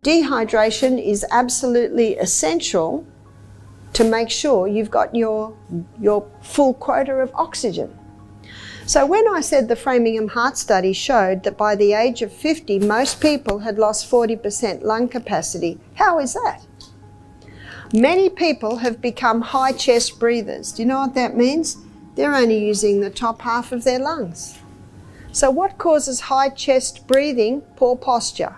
Dehydration is absolutely essential to make sure you've got your full quota of oxygen. So when I said the Framingham Heart Study showed that by the age of 50, most people had lost 40% lung capacity, how is that? Many people have become high chest breathers. Do you know what that means? They're only using the top half of their lungs. So what causes high chest breathing? Poor posture.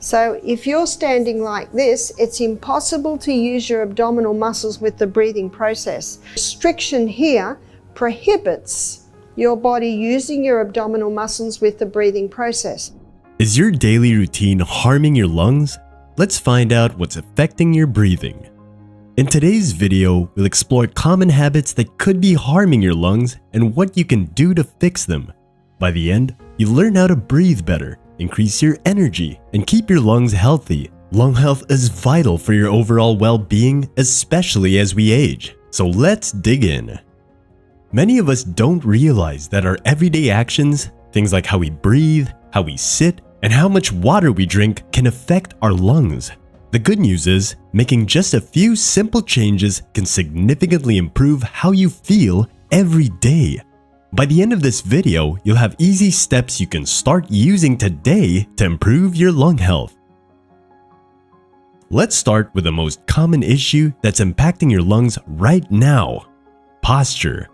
So if you're standing like this, it's impossible to use your abdominal muscles with the breathing process. Restriction here prohibits your body using your abdominal muscles with the breathing process. Is your daily routine harming your lungs? Let's find out what's affecting your breathing. In today's video, we'll explore common habits that could be harming your lungs and what you can do to fix them. By the end, you'll learn how to breathe better, increase your energy, and keep your lungs healthy. Lung health is vital for your overall well-being, especially as we age. So let's dig in. Many of us don't realize that our everyday actions, things like how we breathe, how we sit, and how much water we drink can affect our lungs. The good news is, making just a few simple changes can significantly improve how you feel every day. By the end of this video, you'll have easy steps you can start using today to improve your lung health. Let's start with the most common issue that's impacting your lungs right now: posture.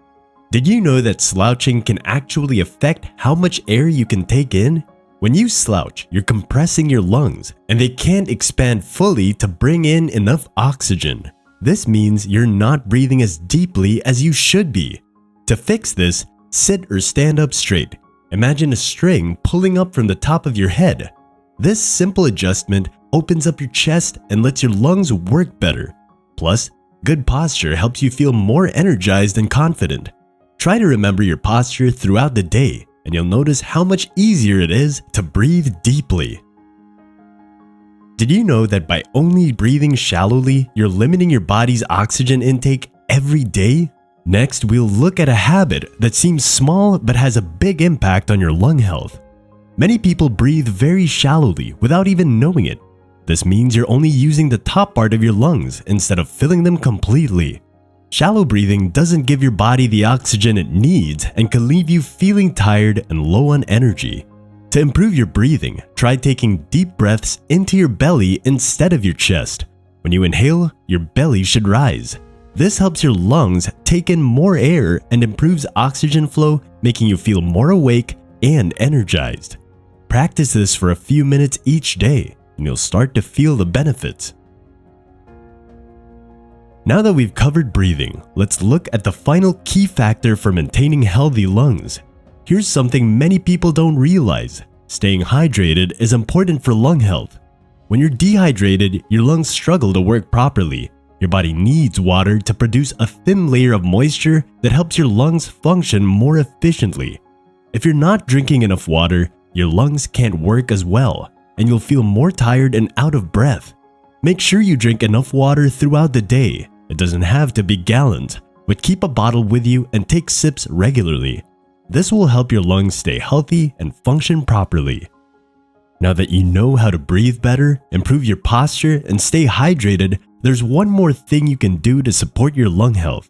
Did you know that slouching can actually affect how much air you can take in? When you slouch, you're compressing your lungs, and they can't expand fully to bring in enough oxygen. This means you're not breathing as deeply as you should be. To fix this, sit or stand up straight. Imagine a string pulling up from the top of your head. This simple adjustment opens up your chest and lets your lungs work better. Plus, good posture helps you feel more energized and confident. Try to remember your posture throughout the day, and you'll notice how much easier it is to breathe deeply. Did you know that by only breathing shallowly, you're limiting your body's oxygen intake every day? Next, we'll look at a habit that seems small but has a big impact on your lung health. Many people breathe very shallowly without even knowing it. This means you're only using the top part of your lungs instead of filling them completely. Shallow breathing doesn't give your body the oxygen it needs and can leave you feeling tired and low on energy. To improve your breathing, try taking deep breaths into your belly instead of your chest. When you inhale, your belly should rise. This helps your lungs take in more air and improves oxygen flow, making you feel more awake and energized. Practice this for a few minutes each day, and you'll start to feel the benefits. Now that we've covered breathing, let's look at the final key factor for maintaining healthy lungs. Here's something many people don't realize: staying hydrated is important for lung health. When you're dehydrated, your lungs struggle to work properly. Your body needs water to produce a thin layer of moisture that helps your lungs function more efficiently. If you're not drinking enough water, your lungs can't work as well, and you'll feel more tired and out of breath. Make sure you drink enough water throughout the day. It doesn't have to be gallons, but keep a bottle with you and take sips regularly. This will help your lungs stay healthy and function properly. Now that you know how to breathe better, improve your posture, and stay hydrated, there's one more thing you can do to support your lung health: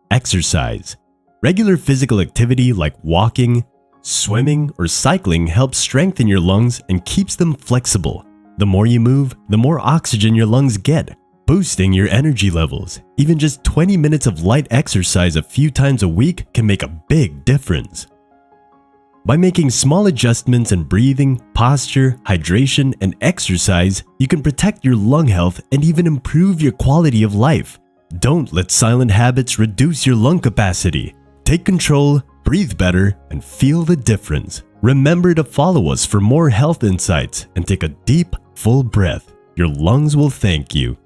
exercise. Regular physical activity like walking, swimming, or cycling helps strengthen your lungs and keeps them flexible. The more you move, the more oxygen your lungs get, boosting your energy levels. Even just 20 minutes of light exercise a few times a week can make a big difference. By making small adjustments in breathing, posture, hydration, and exercise, you can protect your lung health and even improve your quality of life. Don't let silent habits reduce your lung capacity. Take control, breathe better, and feel the difference. Remember to follow us for more health insights and take a deep, full breath. Your lungs will thank you.